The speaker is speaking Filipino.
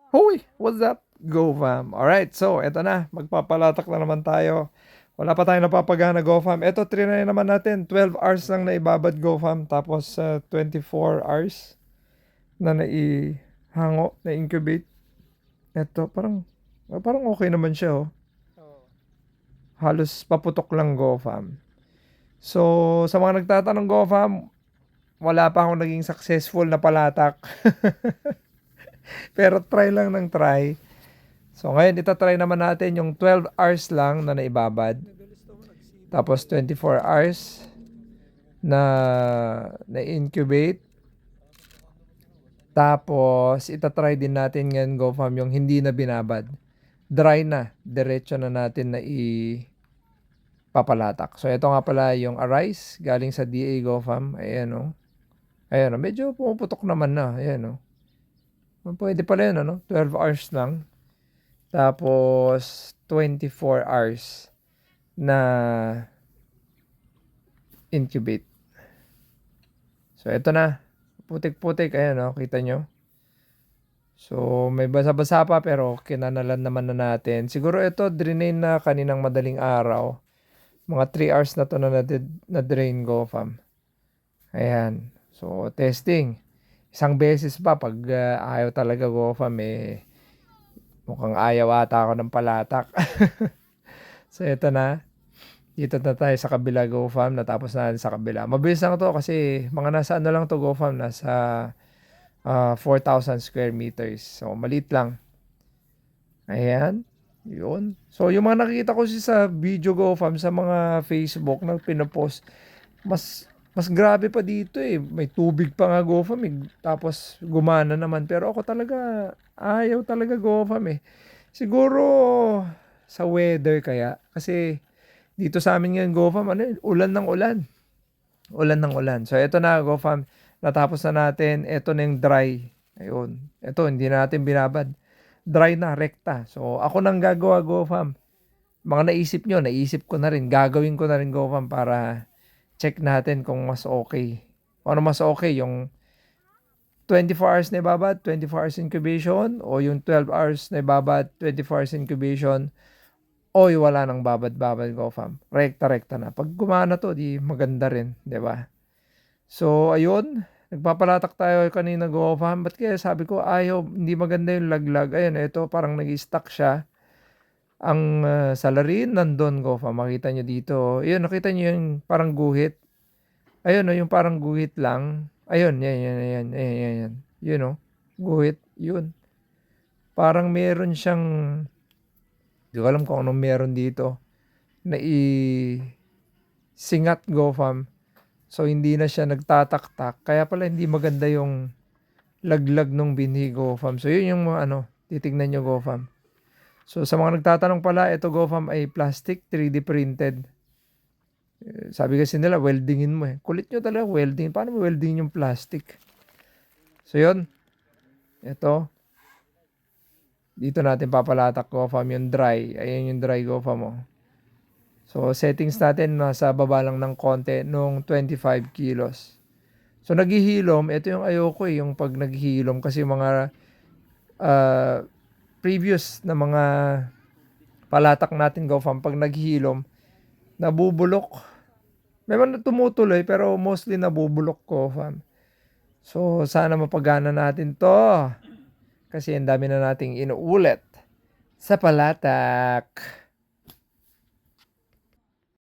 Hoy! What's up? Go fam. Alright, so eto na. Magpapalatak na naman tayo. Wala pa tayong napapagana Go fam. Eto, trinay naman natin. 12 hours lang na ibabad Go fam. Tapos 24 hours na naihango, na-incubate. Eto, parang okay naman siya oh. Oo. Halos paputok lang Go fam. So, sa mga nagtatanong Go fam, wala pa akong naging successful na palatak. Pero try lang ng try. So ngayon itatry naman natin yung 12 hours lang na naibabad. Mabilis naman nagsipol Tapos eh. 24 hours na na-incubate. Tapos itatry din natin ngayon Go Fam yung hindi na binabad. Dry na. Diretso na natin na ipapalatak. So ito nga pala yung Arise galing sa DA Go Fam. Ayan o. Ayan o. Medyo pumuputok naman na. Ayan o. Pwede pala yun ano. 12 hours lang. Tapos 24 hours na incubate. So, ito na. Putik-putik. Ayan, oh, kita nyo. So, may basa-basa pa pero kinanalan naman na natin. Siguro ito, drain na kaninang madaling araw. Mga 3 hours na to na drain Go fam. Ayan. So, testing. Isang beses pa pag ayaw talaga Go fam eh. Mukhang ayaw ata ako ng palatak. So, ito na. Dito na tayo sa kabila Go fam. Natapos na natin sa kabila. Mabilis lang to kasi mga nasa ano lang to Go fam. Nasa 4,000 square meters. So, maliit lang. Ayan. Yun. So, yung mga nakikita ko sa video Go fam sa mga Facebook na pinopost, mas grabe pa dito eh. May tubig pa nga Go fam eh. Tapos gumana naman. Pero ako talaga, ayaw talaga Go fam eh. Siguro sa weather kaya. Kasi dito sa amin ngayon Go fam, ano, ulan ng ulan. Ulan ng ulan. So, eto na Go fam. Natapos na natin. Eto na yung dry. Ayun. Eto, hindi na natin binabad. Dry na, rekta. So, ako nang gagawa Go fam. Mga naisip nyo, naisip ko na rin. Gagawin ko na rin Go fam para check natin kung mas okay. Kung ano mas okay, yung 24 hours na ibabad, 24 hours incubation, o yung 12 hours na ibabad, 24 hours incubation, o yung wala nang babad-babad Go fam. Rekta-rekta na. Pag gumana to, di maganda rin, di ba? So, ayun. Nagpapalatak tayo kanina Go fam. Ba't kaya sabi ko, ayaw, hindi maganda yung laglag. Ayun, ito parang nag-stuck siya. Ang salarin nandun Go fam. Makita nyo dito. Ayun, nakita nyo yung parang guhit. Ayun, no, yung parang guhit lang. Ayun, yan, yan, yan, yan, yan, yan. Yun, no. Guhit, yun. Parang meron siyang, di ko alam kung anong meron dito. Na singat Go fam. So, hindi na siya nagtataktak. Kaya pala hindi maganda yung laglag nung binhi Go fam. So, yun yung mga ano, titignan nyo Go fam. So, sa mga nagtatanong pala, ito Go fam ay plastic, 3D printed. Sabi kasi nila, weldingin mo eh. Kulit nyo talaga, welding. Paano mo welding yung plastic? So, yun. Ito. Dito natin papalatak Go fam yung dry. Ayan yung dry Go fam mo. So, settings natin nasa baba lang ng konti nung 25 kilos. So, naghihilom, ito yung ayoko eh, yung pag naghihilom kasi mga uh, previous na mga palatak natin Go fam, pag naghihilom, nabubulok. May mga tumutuloy pero mostly nabubulok Go fam. So, sana mapagana natin to kasi ang dami na nating inuulit sa palatak.